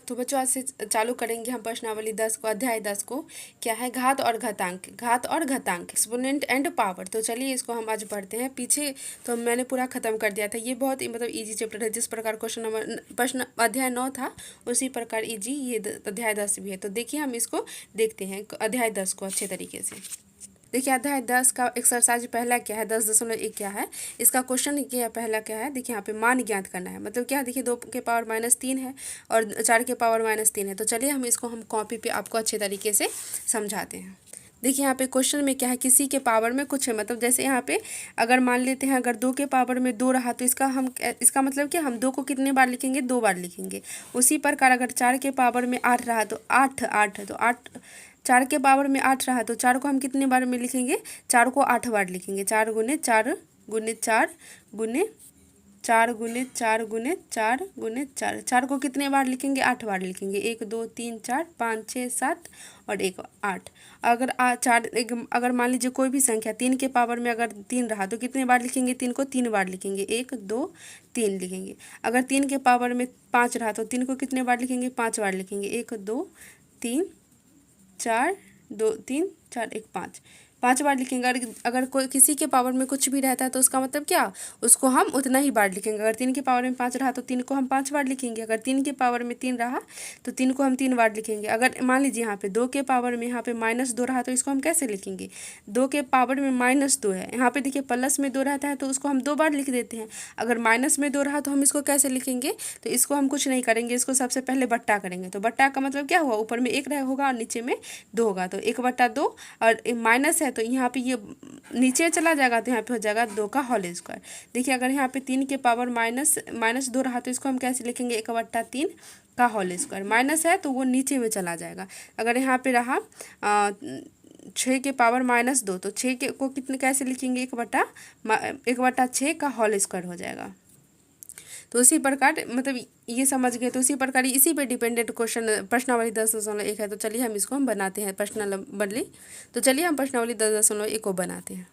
तो बच्चों आज से चालू करेंगे हम प्रश्नावली 10 को, अध्याय 10 को। क्या है? घात और घातांक। घात और घातांक, एक्सपोनेंट एंड पावर। तो चलिए इसको हम आज पढ़ते हैं। पीछे तो मैंने पूरा खत्म कर दिया था। ये बहुत ही मतलब इजी चैप्टर है। जिस प्रकार क्वेश्चन नंबर प्रश्न अध्याय 9 था उसी प्रकार इजी ये अध्याय 10 भी है। तो देखिए हम इसको देखते हैं अध्याय 10 को अच्छे तरीके से। देखिए अध्याय 10 का एक्सरसाइज पहला क्या है, 10.1 क्या है, इसका क्वेश्चन क्या है, पहला क्या है, देखिए यहाँ पे मान ज्ञात करना है। मतलब क्या, देखिए 2 के पावर -3 है और 4 के पावर -3 है। तो चलिए हम इसको हम कॉपी पे आपको अच्छे तरीके से समझाते हैं। देखिए यहाँ पे क्वेश्चन में क्या है, किसी के पावर में कुछ है। मतलब जैसे यहाँ पे अगर मान लेते हैं अगर 2 के पावर में 2 रहा तो इसका मतलब क्या, हम 2 को कितने बार लिखेंगे, 2 बार लिखेंगे। उसी प्रकार अगर 4 के पावर में 8 रहा तो 8 तो 8, 4 के पावर में 8 रहा तो 4 को हम कितने बार में लिखेंगे, 4 को 8 बार लिखेंगे। 4 गुने 4 गुने 4 गुने 4 गुने 4 गुने 4 गुने 4, 4 को कितने बार लिखेंगे, 8 बार लिखेंगे। 1 2 3 4 5 6 7 और 1 8। अगर अगर मान लीजिए कोई भी संख्या 3 के पावर में अगर 3 रहा तो कितने बार लिखेंगे, 3 को 3 बार लिखेंगे। 1 2 3 लिखेंगे। अगर 3 के पावर में 5 रहा तो 3 को कितने बार लिखेंगे, 5 बार लिखेंगे। 1 2 3 4 2 3 4 1 5, 5 बार लिखेंगे। अगर कोई किसी के पावर में कुछ भी रहता है तो उसका मतलब क्या, उसको हम उतना ही बार लिखेंगे। अगर 3 के पावर में 5 रहा तो 3 को हम 5 बार लिखेंगे। अगर 3 के पावर में 3 रहा तो 3 को हम 3 बार लिखेंगे। अगर मान लीजिए यहाँ पे 2 के पावर में यहाँ पे -2 रहा तो इसको हम कैसे लिखेंगे, 2 के पावर में -2 है, यहाँ पे देखिए प्लस में 2 रहता है तो उसको हम 2 बार लिख देते हैं। अगर माइनस में 2 रहा तो हम इसको कैसे लिखेंगे, तो इसको हम कुछ नहीं करेंगे, इसको सबसे पहले बट्टा करेंगे। तो बट्टा का मतलब क्या हुआ, ऊपर में 1 होगा और नीचे में 2 होगा। तो 1/2 और माइनस है तो यहाँ पे ये नीचे चला जाएगा तो यहाँ पे हो जाएगा 2 का होल स्क्वायर। देखिए अगर यहाँ पे 3 के पावर -2 रहा तो इसको हम कैसे लिखेंगे, 1/3 का होल स्क्वायर। माइनस है तो वो नीचे में चला जाएगा। अगर यहाँ पे रहा 6 के पावर -2 तो 6 के को कितने कैसे लिखेंगे, 1/6 का होल स्क्वायर हो जाएगा। तो उसी प्रकार मतलब ये समझ गए। तो उसी प्रकार इसी पे डिपेंडेंट क्वेश्चन प्रश्नावली 10.1 है। तो चलिए हम इसको हम बनाते हैं प्रश्नावली। तो चलिए हम प्रश्नावली 10.1 को बनाते हैं।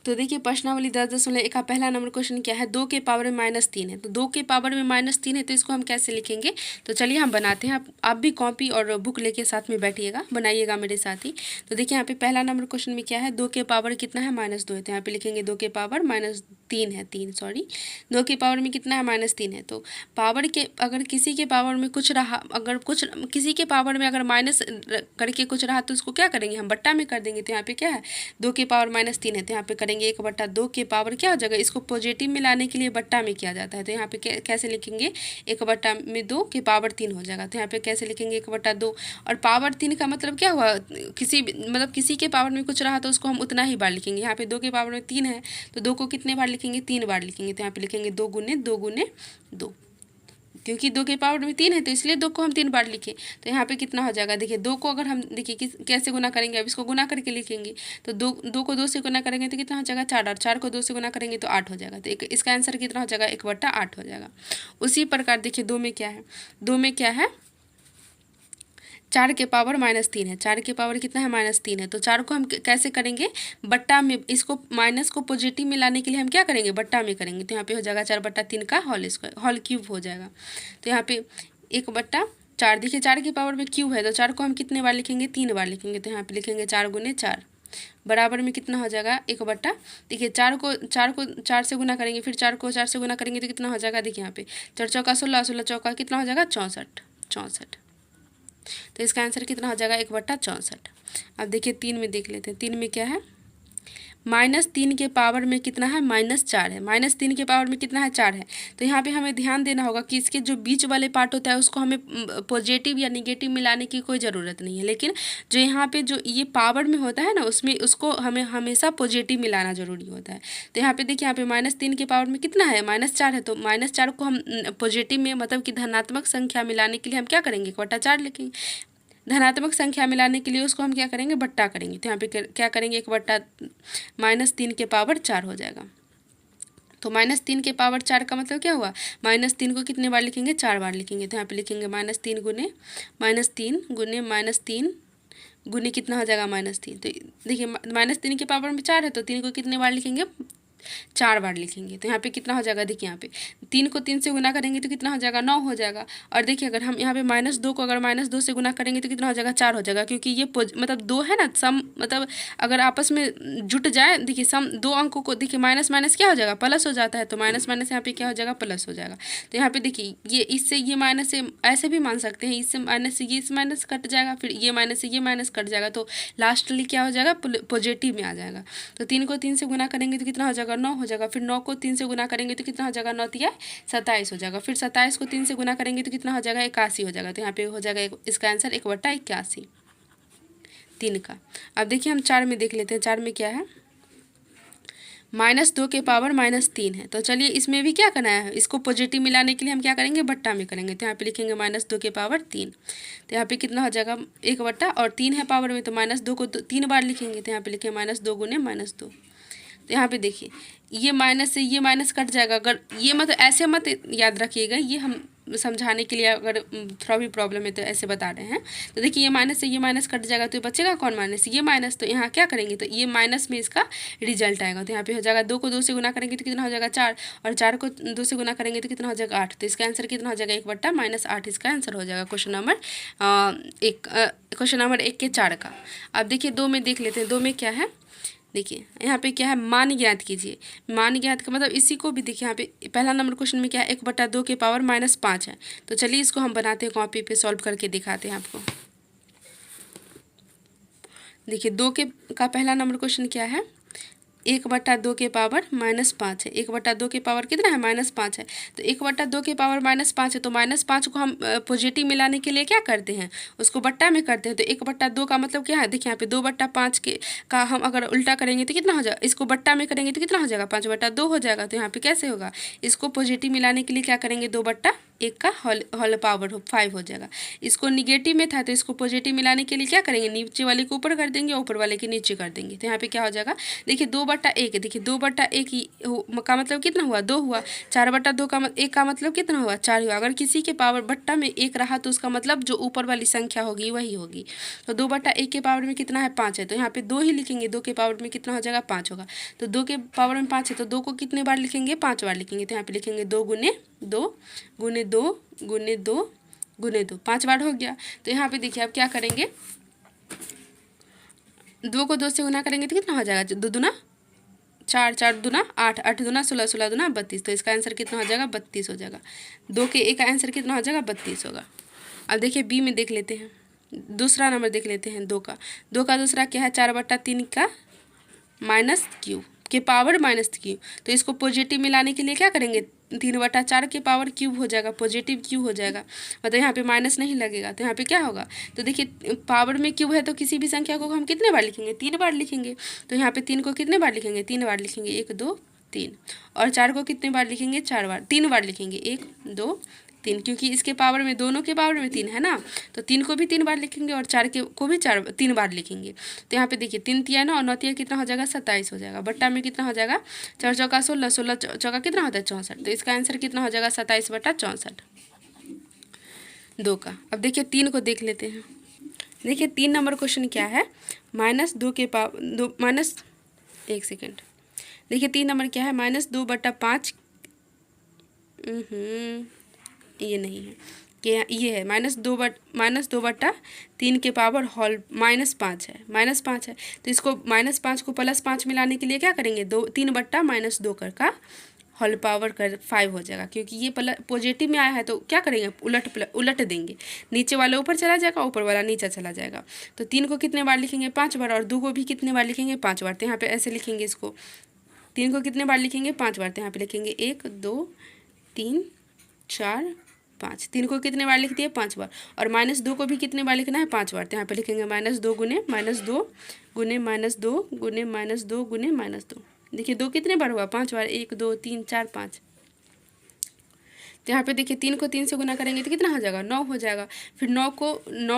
तो देखिए प्रश्नावली 10.1 का पहला नंबर क्वेश्चन क्या है, 2 के पावर में -3 है। तो 2 के पावर में -3 है तो इसको हम कैसे लिखेंगे, तो चलिए हम बनाते हैं। आप भी कॉपी और बुक लेके साथ में बैठिएगा, बनाइएगा मेरे साथ ही। तो देखिए यहाँ पे पहला नंबर क्वेश्चन में क्या है, 2 के पावर कितना है, -2 है। तो यहाँ पे लिखेंगे 2 के पावर -3 है, 2 के पावर में कितना है, -3 है। तो पावर के अगर किसी के पावर में कुछ रहा, अगर कुछ किसी के पावर में अगर माइनस करके कुछ रहा तो उसको क्या करेंगे, हम बट्टा में कर देंगे। तो यहाँ पे क्या है, 2 के पावर -3 है तो यहाँ पे करेंगे 1/2 के पावर क्या हो जाएगा, इसको पॉजिटिव में लाने के लिए बट्टा में किया जाता है। तो यहाँ पे कैसे लिखेंगे, 1/2 के पावर 3 हो जाएगा। तो यहाँ पे कैसे लिखेंगे, 1/2 और पावर 3 का मतलब क्या हुआ, किसी के पावर में कुछ रहा तो उसको हम उतना ही बार लिखेंगे। यहाँ पे 2 के पावर में 3 है तो 2 को कितने बार लिखेंगे, 3 बार लिखेंगे। तो यहाँ पे लिखेंगे 2 गुने 2 गुने 2, क्योंकि 2 के पावर में 3 है तो इसलिए 2 को हम 3 बार लिखे। तो यहाँ पे कितना हो जाएगा, देखिए 2 को अगर हम देखिए कैसे गुना करेंगे, अब इसको गुना करके लिखेंगे। तो 2 को 2 से गुना करेंगे तो कितना हो जाएगा, 4, और 4 को 2 से गुना करेंगे तो 8 हो जाएगा। तो इसका आंसर कितना हो जाएगा, 1/8 हो जाएगा। उसी प्रकार देखिए 2 में क्या है, 2 में क्या है, 4 के पावर -3 है। 4 के पावर कितना है, -3 है। तो 4 को हम कैसे करेंगे, बट्टा में, इसको माइनस को पॉजिटिव में लाने के लिए हम क्या करेंगे, बट्टा में करेंगे। तो यहाँ पे हो जाएगा 4/3 का होल स्क्वायर, होल क्यूब हो जाएगा। तो यहाँ पे 1/4, देखिए 4 के पावर में क्यूब है तो 4 को हम कितने बार लिखेंगे, 3 बार लिखेंगे। तो यहाँ पे लिखेंगे 4 गुने 4 बराबर में कितना हो जाएगा, 1/, देखिए 4 को 4 से गुना करेंगे, फिर 4 को 4 से गुना करेंगे तो कितना हो जाएगा, देखिए यहाँ पे 4 चौका 16, 16 चौका कितना हो जाएगा, 64। तो इसका आंसर कितना हो जाएगा, 1/64। अब देखिए 3 में देख लेते हैं। 3 में क्या है, -3 के पावर में कितना है, -4 है। -3 के पावर में कितना है, 4 है। तो यहाँ पे हमें ध्यान देना होगा कि इसके जो बीच वाले पार्ट होता है उसको हमें पॉजिटिव या निगेटिव मिलाने की कोई ज़रूरत नहीं है, लेकिन जो यहाँ पे जो ये पावर में होता है ना उसमें उसको हमें हमेशा पॉजिटिव मिलाना जरूरी होता है। तो यहाँ पे देखिए यहाँ पे -3 के पावर में कितना है, -4 है। तो -4 को हम पॉजिटिव में मतलब कि धनात्मक संख्या मिलाने के लिए हम क्या करेंगे, 1/4 लिखेंगे। धनात्मक संख्या मिलाने के लिए उसको हम क्या करेंगे, बट्टा करेंगे। तो यहाँ पे क्या करेंगे, 1/-3 के पावर 4 हो जाएगा। तो -3 के पावर 4 का मतलब क्या हुआ, -3 को कितने बार लिखेंगे, 4 बार लिखेंगे। तो यहाँ पे लिखेंगे -3 गुने -3 गुने कितना हो जाएगा, -3। तो देखिए -3 के पावर में 4 है तो 3 को कितने बार लिखेंगे, 4 बार लिखेंगे। तो यहाँ पे कितना हो जाएगा, देखिए यहाँ पे 3 को 3 से गुना करेंगे तो कितना हो जाएगा, 9 हो जाएगा। और देखिए अगर हम यहाँ पे -2 को अगर -2 से गुना करेंगे तो कितना हो जाएगा, 4 हो जाएगा, क्योंकि ये मतलब 2 है ना, सम मतलब अगर आपस में जुट जाए, देखिए सम 2 अंकों को, देखिए माइनस माइनस क्या हो जाएगा, प्लस हो जाता है। तो माइनस माइनस यहाँ पे क्या हो जाएगा, प्लस हो जाएगा। तो यहाँ पे देखिए ये इससे ये माइनस से ऐसे भी मान सकते हैं, इससे माइनस से ये माइनस कट जाएगा, फिर ये माइनस से ये माइनस कट जाएगा, तो लास्टली क्या हो जाएगा, पॉजिटिव में आ जाएगा। तो 3 को 3 से गुना करेंगे तो कितना हो जाएगा, 9 हो जाएगा। फिर 9 को 3 से गुना करेंगे तो कितना हो जाएगा, 9 तिया 27 हो जाएगा। फिर 27 को 3 से गुना करेंगे तो कितना हो जाएगा, 81 हो जाएगा। तो यहाँ पे हो जाएगा इसका आंसर 1/81 3 का। अब देखिए हम 4 में देख लेते हैं। 4 में क्या है, -2 के पावर -3 है। तो चलिए इसमें भी क्या करना है, इसको पॉजिटिव मिलाने के लिए हम क्या करेंगे, बट्टा में करेंगे। तो यहाँ पे लिखेंगे -2 के पावर 3। तो यहाँ पे कितना हो जाएगा, 1 और 3 है पावर में, तो -2 को 3 बार लिखेंगे। तो यहाँ पे लिखेंगे -2 गुने -2। तो यहाँ पे देखिए ये माइनस से ये माइनस कट जाएगा। अगर ये मत ऐसे मत याद रखिएगा, ये हम समझाने के लिए अगर थोड़ा भी प्रॉब्लम है तो ऐसे बता रहे हैं। तो देखिए ये माइनस से ये माइनस कट जाएगा, तो बचेगा कौन, माइनस, ये माइनस। तो यहाँ क्या करेंगे, तो ये माइनस में इसका रिजल्ट आएगा। तो यहाँ पे हो जाएगा 2 को 2 से गुना करेंगे तो कितना हो जाएगा, 4, और 4 को 2 से गुना करेंगे तो कितना हो जाएगा, 8। तो इसका आंसर कितना हो जाएगा, 1/-8 इसका आंसर हो जाएगा क्वेश्चन नंबर 1 के 4 का। अब देखिए 2 में देख लेते हैं। 2 में क्या है, देखिए यहाँ पे क्या है, मान ज्ञात कीजिए। मान ज्ञात का मतलब इसी को भी देखिए यहाँ पे पहला नंबर क्वेश्चन में क्या है, 1/2 के पावर -5 है। तो चलिए इसको हम बनाते हैं, कॉपी पे सॉल्व करके दिखाते हैं आपको। देखिए 2 के का पहला नंबर क्वेश्चन क्या है, 1/2 के पावर -5 है। 1/2 के पावर कितना है, -5 है। तो 1/2 के पावर -5 है, तो -5 को हम पॉजिटिव मिलाने के लिए क्या करते हैं, उसको बट्टा में करते हैं। तो 1/2 का मतलब क्या है, देखिए यहाँ पे 2/5 के का हम अगर उल्टा करेंगे तो कितना हो जाएगा, इसको बट्टा में करेंगे तो कितना हो जाएगा, 5/2 हो जाएगा। तो यहाँ पे कैसे होगा, इसको पॉजिटिव मिलाने के लिए क्या करेंगे, 2/1 का होल पावर 5 हो जाएगा। इसको निगेटिव में था तो इसको पॉजिटिव मिलाने के लिए क्या करेंगे, नीचे वाले को ऊपर कर देंगे, ऊपर वाले के नीचे कर देंगे। तो यहाँ पे क्या हो जाएगा, देखिए 2/1 है। देखिए 2/1 का मतलब कितना हुआ, 2 हुआ। 4/2 का 1 का मतलब कितना हुआ, 4 हुआ। अगर किसी के पावर बट्टा में 1 रहा तो उसका मतलब जो ऊपर वाली संख्या होगी वही होगी। तो 2/1 के पावर में कितना है, 5 है। तो यहाँ पे 2 ही लिखेंगे, 2 के पावर में कितना हो जाएगा, 5 होगा। तो 2 के पावर में 5 है, तो 2 को कितने बार लिखेंगे, 5 बार लिखेंगे। तो यहाँ पे लिखेंगे 2 गुने 2 गुने 2 गुने 2 गुने 2, 5 बार हो गया। तो यहाँ पे देखिए आप क्या करेंगे, 2 को 2 से गुना करेंगे तो कितना हो जाएगा, 2 दूना 4, 4 दूना 8, 8 दूना 16, 16 दूना 32। तो इसका आंसर कितना हो जाएगा, 32 हो जाएगा। 2 के 1 का आंसर कितना हो जाएगा, 32 होगा। अब देखिए बी में देख लेते हैं, दूसरा नंबर देख लेते हैं। 2 का दूसरा क्या है, 4/3 का -क्यू के पावर -क्यू। तो इसको पॉजिटिव मिलाने के लिए क्या करेंगे, 3/4 के पावर क्यूब हो जाएगा, पॉजिटिव क्यू हो जाएगा। मतलब यहाँ पे माइनस नहीं लगेगा। तो यहाँ पे क्या होगा, तो देखिए पावर में क्यूब है तो किसी भी संख्या को हम कितने बार लिखेंगे, 3 बार लिखेंगे। तो यहाँ पे 3 को कितने बार लिखेंगे, 3 बार लिखेंगे, 1 2 3। और 4 को कितने बार लिखेंगे, 4 बार, 3 बार लिखेंगे, 1 2 3, क्योंकि इसके पावर में, दोनों के पावर में 3 है ना। तो 3 को भी 3 बार लिखेंगे और 4 को भी 3 बार लिखेंगे। तो यहाँ पे देखिए 3 तिया 9 और 9 तिया कितना हो जाएगा, 27 हो जाएगा। बट्टा में कितना हो जाएगा, 4 चौका 16, 16 चौका कितना होता है, 64। तो इसका आंसर कितना हो जाएगा, 27/64 2 का। अब देखिए 3 को देख लेते हैं। देखिए 3 नंबर क्वेश्चन क्या है, -2 के पावर 2 माइनस 1 सेकेंड। देखिए 3 नंबर क्या है, -2/5 ये नहीं है, कि ये है -2/3 के पावर होल -5 है, -5 है। तो इसको -5 को +5 मिलाने के लिए क्या करेंगे, 3/-2 का होल पावर कर 5 हो जाएगा। क्योंकि ये पॉजिटिव में आया है तो क्या करेंगे, उलट देंगे, नीचे वाला ऊपर चला जाएगा, ऊपर वाला नीचे चला जाएगा। तो 3 को कितने बार लिखेंगे, 5 बार, और 2 को भी कितने बार लिखेंगे, 5 बार। तो यहाँ पे ऐसे लिखेंगे, इसको 3 को कितने बार लिखेंगे, 5 बार। तो यहाँ पे लिखेंगे 1 2 3 4 5। 3 को कितने बार लिख दिए, 5 बार। और -2 को भी कितने बार लिखना है, 5 बार। तो यहाँ पे लिखेंगे -2 गुने -2 गुने -2 गुने -2 गुने -2। देखिए 2 कितने बार हुआ, 5 बार, 1 2 3 4 5। तो यहाँ पे देखिए 3 को 3 से गुना करेंगे तो कितना हो जाएगा, 9 हो जाएगा। फिर 9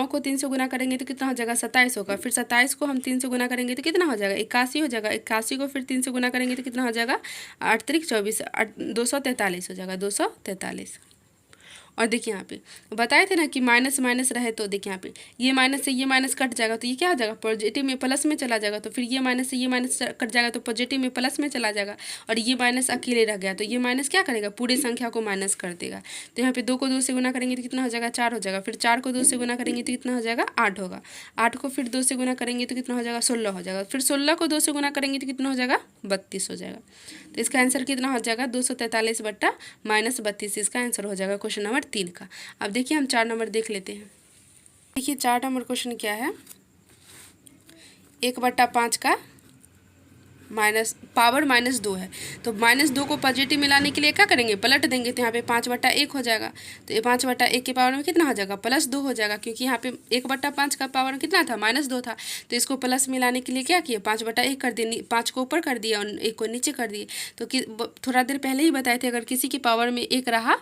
को 3 से गुना करेंगे तो कितना हो जाएगा, 27 होगा। फिर 27 को हम 3 से गुना करेंगे तो कितना हो जाएगा, 81 हो जाएगा। 81 को फिर 3 से गुना करेंगे तो कितना हो जाएगा, 8 3 24, 243 हो जाएगा, 243। और देखिए यहाँ पे बताए थे ना कि माइनस माइनस रहे, तो देखिए यहाँ पे ये माइनस से ये माइनस कट जाएगा तो ये क्या हो जाएगा, पॉजिटिव में प्लस में चला जाएगा। तो फिर ये माइनस से ये माइनस कट जाएगा तो पॉजिटिव में प्लस में चला जाएगा। और ये माइनस अकेले रह गया तो ये माइनस क्या करेगा, पूरी संख्या को माइनस कर देगा। तो यहाँ पे 2 को 2 से गुना करेंगे तो कितना हो जाएगा, 4 हो जाएगा। फिर 4 को 2 से गुना करेंगे तो कितना हो जाएगा, 8 होगा। 8 को फिर 2 से गुना करेंगे तो कितना हो जाएगा, 16 हो जाएगा। फिर 16 को 2 से गुना करेंगे तो कितना हो जाएगा, 32 हो जाएगा। तो इसका आंसर कितना हो जाएगा, 243 बट्टा माइनस 32 इसका आंसर हो जाएगा क्वेश्चन नंबर 3 का। अब देखिए हम 4 नंबर देख लेते हैं। देखिए 4 नंबर क्वेश्चन क्या है, 1/5 का माइनस पावर -2 है। तो -2 को पॉजिटिव में लाने के लिए क्या करेंगे, पलट देंगे। तो यहाँ पे 5/1 हो जाएगा। तो ये 5/1 के पावर में कितना हो जाएगा, +2 हो जाएगा, क्योंकि यहाँ पे 1/5 का पावर कितना था, -2 था। तो इसको प्लस में लाने के लिए क्या किए, 5/1 कर दिए, 5 को ऊपर कर दिया और 1 को नीचे कर दिए। तो थोड़ा देर पहले ही बताए थे, अगर किसी के पावर में 1 रहा,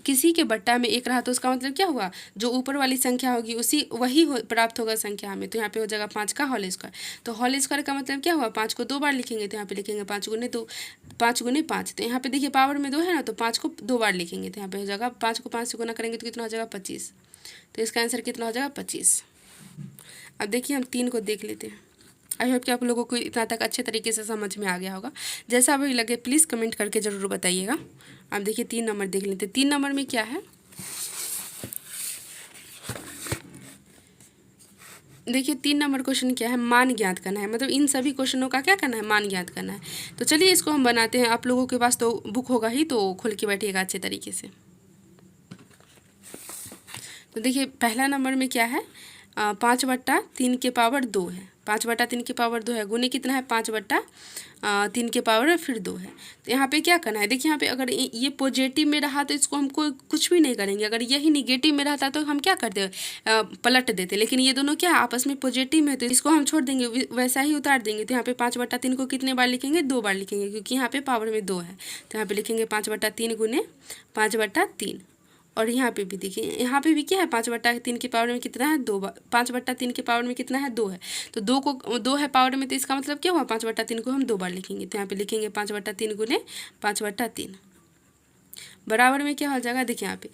किसी के बट्टा में 1 रहा, तो उसका मतलब क्या हुआ, जो ऊपर वाली संख्या होगी उसी वही प्राप्त होगा संख्या हमें। तो यहाँ पे हो जाएगा 5 का होल स्क्वायर। तो होल स्क्वायर का मतलब क्या हुआ, 5 को 2 बार लिखेंगे। तो यहाँ पे लिखेंगे 5 गुने 2, 5 गुने 5। तो यहाँ पे देखिए पावर में 2 है ना, तो 5 को 2 बार लिखेंगे। तो यहाँ पे हो जाएगा 5 को 5 से गुना करेंगे तो कितना हो जाएगा, 25। तो इसका आंसर कितना हो जाएगा, 25। अब देखिए हम 3 को देख लेते हैं। आई होप कि आप लोगों को इतना तक अच्छे तरीके से समझ में आ गया होगा। जैसा भी लगे प्लीज़ कमेंट करके ज़रूर बताइएगा। अब देखिए 3 नंबर देख लेते हैं। 3 नंबर में क्या है, देखिए 3 नंबर क्वेश्चन क्या है, मान ज्ञात करना है। मतलब इन सभी क्वेश्चनों का क्या करना है, मान ज्ञात करना है। तो चलिए इसको हम बनाते हैं। आप लोगों के पास तो बुक होगा ही, तो खोल के बैठिएगा अच्छे तरीके से। तो देखिए पहला नंबर में क्या है, 5/3 के पावर 2 है। 5/3 के पावर 2 है, गुने कितना है, 5/3 के पावर फिर 2 है। तो यहाँ पे क्या करना है, देखिए यहाँ पे अगर ये पॉजिटिव में रहा तो इसको हमको कुछ भी नहीं करेंगे। अगर यही निगेटिव में रहता तो हम क्या करते, पलट देते। लेकिन ये दोनों क्या आपस में पॉजिटिव में, तो इसको हम छोड़ देंगे, वैसा ही उतार देंगे। तो यहाँ पे 5/3 को कितने बार लिखेंगे, 2 बार लिखेंगे, क्योंकि यहाँ पे पावर में 2 है। तो यहाँ पे लिखेंगे 5/3 गुने 5/3। और यहाँ पे भी देखिए, यहाँ पे भी क्या है, 5/3 के पावर में कितना है, 2 बार। 5/3 के पावर में कितना है, 2 है। तो 2 है पावर में, तो इसका मतलब क्या हुआ, 5/3 को हम 2 बार लिखेंगे। तो यहाँ पे लिखेंगे 5/3 गुने 5/3 बराबर में क्या हो जाएगा, देखिए यहाँ पे,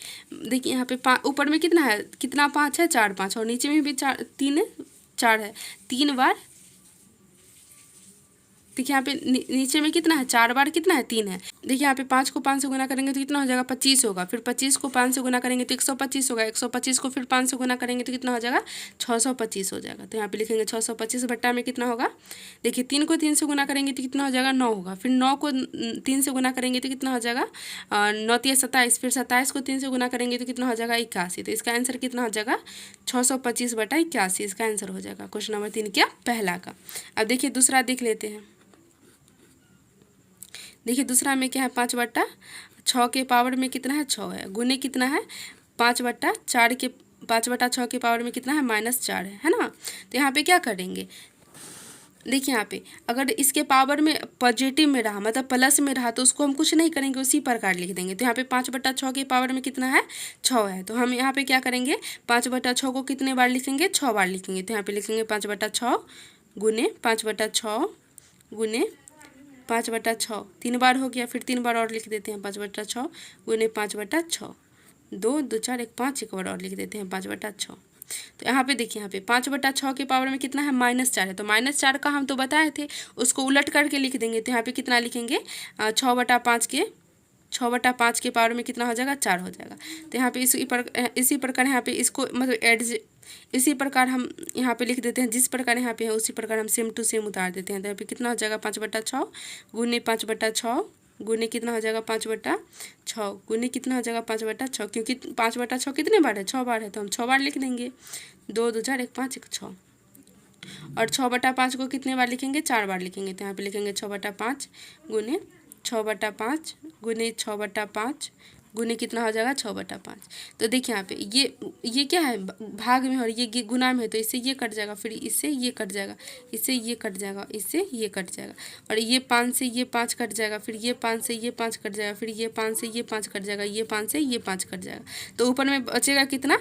देखिए यहाँ पे ऊपर में कितना है, कितना 5 है, 4 5, और नीचे में भी 3 4 है, 3 बार। देखिए यहाँ पे नीचे में कितना है, 4 बार कितना है, 3 है। देखिए यहाँ पे 5 को 5 से गुना करेंगे तो कितना हो जाएगा, 25 होगा। फिर 25 को 5 से गुना करेंगे तो 125 होगा। 125 को फिर 5 से गुना करेंगे तो कितना हो जाएगा, 625 हो जाएगा। तो यहाँ पे लिखेंगे 625 बट्टा में कितना होगा, देखिए 3 को 3 से गुना करेंगे तो कितना हो जाएगा, 9 होगा। फिर 9 को 3 से गुना करेंगे तो कितना हो जाएगा, 9 3 27। फिर 27 को 3 से गुना करेंगे तो कितना हो जाएगा, 81। तो इसका आंसर कितना हो जाएगा, 625/81 इसका आंसर हो जाएगा क्वेश्चन नंबर 3 क्या, पहला का। अब देखिए दूसरा देख लेते हैं। देखिए दूसरा में क्या है, 5/6 के पावर में कितना है, 6 है, गुने कितना है, 5/4 के 5/6 के पावर में कितना है, -4 है ना। तो यहाँ पे क्या करेंगे, देखिए यहाँ पे अगर इसके पावर में पॉजिटिव में रहा, मतलब प्लस में रहा, तो उसको हम कुछ नहीं करेंगे, उसी प्रकार लिख देंगे। तो यहाँ पे 5/6 के पावर में कितना है, 6 है। तो हम यहाँ पे क्या करेंगे, 5/6 को कितने बार लिखेंगे, 6 बार लिखेंगे। तो यहाँ पे लिखेंगे 5/6 गुने 5/6 गुने 5/6, 3 बार हो गया। फिर 3 बार और लिख देते हैं, 5/6 गुने 5/6, 2 2 4 1 5, एक बार और लिख देते हैं 5/6। तो यहाँ पे देखिए, यहाँ पे 5/6 के पावर में कितना है, -4 है। तो -4 का हम तो बताए थे, उसको उलट करके लिख देंगे। तो यहाँ पे कितना लिखेंगे, 6/5 के पावर में कितना हो जाएगा, 4 हो जाएगा। तो यहाँ पे इसी प्रकार यहाँ पे इसको मतलब इसी प्रकार हम यहाँ पे लिख देते हैं, जिस प्रकार यहाँ पे है उसी प्रकार हम सेम टू सेम उतार देते हैं। तो यहाँ पे कितना हो जाएगा, 5/6 गुने 5/6 गुने कितना हो जाएगा, 5/6 गुने कितना हो जाएगा, 5/6, क्योंकि 5/6 कितने बार है, 6 बार है। तो हम 6 बार लिख देंगे, 2 2 4 1 5 1 6। और 6/5 को कितने बार लिखेंगे, 4 बार लिखेंगे। तो यहाँ पे लिखेंगे 6/5 गुने 6/5 गुने 6/5 गुने कितना हो जाएगा, 6/5। तो देखिए यहाँ पे ये क्या है, भाग में, और ये गुना में है। तो इससे ये कट जाएगा, फिर इससे ये कट जाएगा, इससे ये कट जाएगा, इससे ये कट जाएगा। और ये 5 से ये 5 कट जाएगा, फिर ये 5 से ये 5 कट जाएगा, फिर ये 5 से ये 5 कट जाएगा, ये 5 से ये 5 कट जाएगा। तो ऊपर में बचेगा कितना,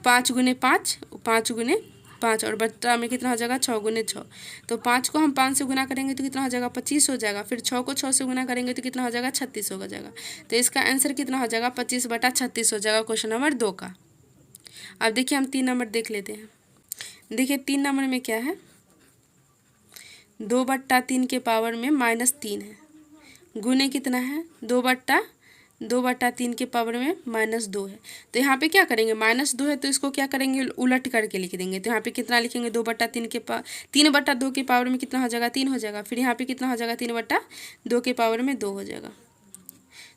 5 गुने 5, 5 गुने 5 और बट्टा में कितना हो जाएगा 6 गुने 6। तो 5 को हम 5 से गुना करेंगे तो कितना हो जाएगा 25 हो जाएगा। फिर 6 को 6 से गुना करेंगे तो कितना हो जाएगा 36 हो जाएगा। तो इसका आंसर कितना हो जाएगा 25/36 हो जाएगा क्वेश्चन नंबर 2 का। अब देखिए हम 3 नंबर देख लेते हैं। देखिए 3 नंबर में क्या है, 2/3 के पावर में -3 है, गुने कितना है 2/3 के पावर में -2 है। तो यहाँ पे क्या करेंगे, -2 है तो इसको क्या करेंगे उलट करके लिख देंगे। तो यहाँ पे कितना लिखेंगे 3/2 के पावर में कितना हो जाएगा 3 हो जाएगा। फिर यहाँ पे कितना हो जाएगा 3/2 के पावर में 2 हो जाएगा।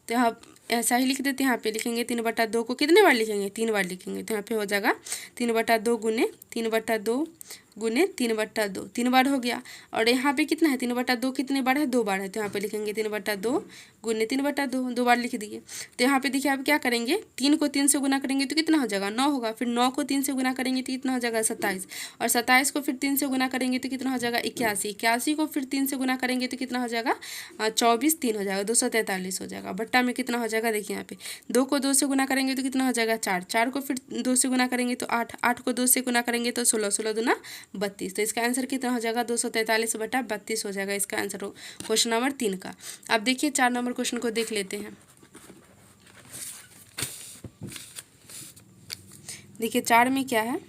तो यहाँ ऐसा ही लिख देते हैं। यहाँ पे लिखेंगे 3/2 को कितने बार लिखेंगे 3 बार लिखेंगे। तो यहाँ पे हो जाएगा 3/2 गुने 3/2 गुने 3/2 3 बार हो गया। और यहाँ पे कितना है 3/2 कितने बार है 2 बार है। तो यहाँ पे लिखेंगे 3/2 गुने 3/2 2 बार लिख दिए। तो यहाँ पे देखिए आप क्या करेंगे 3 को 3 से गुना करेंगे तो कितना हो जाएगा 9 होगा। फिर 9 को 3 से गुना करेंगे तो कितना हो जाएगा 27 और 27 को फिर 3 से गुना करेंगे तो कितना हो जाएगा 81 81 को फिर 3 से गुना करेंगे तो कितना हो जाएगा 24 3 हो जाएगा 243 हो जाएगा। बट्टा में कितना हो जाएगा देखिए यहाँ पे 2 को 2 से गुना करेंगे तो कितना हो जाएगा 4 4 को फिर 2 से गुना करेंगे तो 8 8 को 2 से गुना करेंगे तो 16 16 दूना 32। तो इसका आंसर कितना हो जाएगा 243/32 हो जाएगा इसका आंसर हो क्वेश्चन नंबर 3 का। अब देखिए 4 नंबर क्वेश्चन को देख लेते हैं। देखिए 4 में क्या है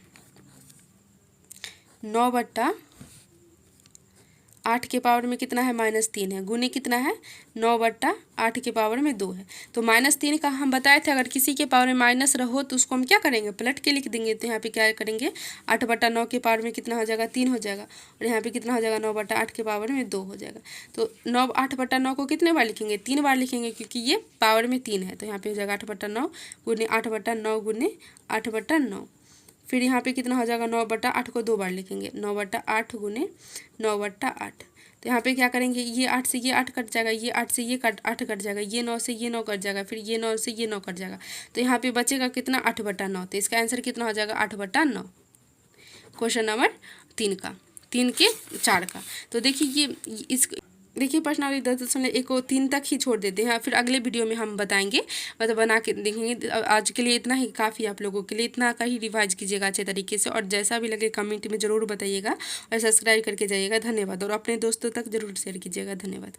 9/8 के पावर में कितना है -3 है, गुने कितना है 9/8 के पावर में 2 है। तो -3 का हम बताए थे अगर किसी के पावर में माइनस रहो तो उसको हम क्या करेंगे पलट के लिख देंगे। तो यहाँ पे क्या करेंगे 8/9 के पावर में कितना हो जाएगा 3 हो जाएगा और यहाँ पे कितना हो जाएगा 9/8 के पावर में 2 हो जाएगा। तो 8/9 को कितने बार लिखेंगे 3 बार लिखेंगे क्योंकि ये पावर में 3 है। तो यहाँ पे हो जाएगा 8/9 गुने 8/9 गुने 8/9। फिर यहाँ पे कितना हो जाएगा 9/8 को 2 बार लिखेंगे 9/8 गुने 9/8। तो यहाँ पे क्या करेंगे ये 8 से ये 8 कट जाएगा, ये 8 से ये 8 कट जाएगा, ये 9 से ये 9 कट जाएगा, फिर ये 9 से ये 9 कट जाएगा। तो यहाँ पे बचेगा कितना 8/9। तो इसका आंसर कितना हो जाएगा 8/9 क्वेश्चन नंबर 3 का 3 के 4 का। तो देखिए ये इस देखिए पर्सनली 10.1 को 3 तक ही छोड़ देते हैं, फिर अगले वीडियो में हम बताएंगे मतलब बना के देखेंगे। आज के लिए इतना ही काफ़ी, आप लोगों के लिए इतना का ही रिवाइज कीजिएगा अच्छे तरीके से और जैसा भी लगे कमेंट में ज़रूर बताइएगा और सब्सक्राइब करके जाइएगा। धन्यवाद और अपने दोस्तों तक ज़रूर शेयर कीजिएगा। धन्यवाद।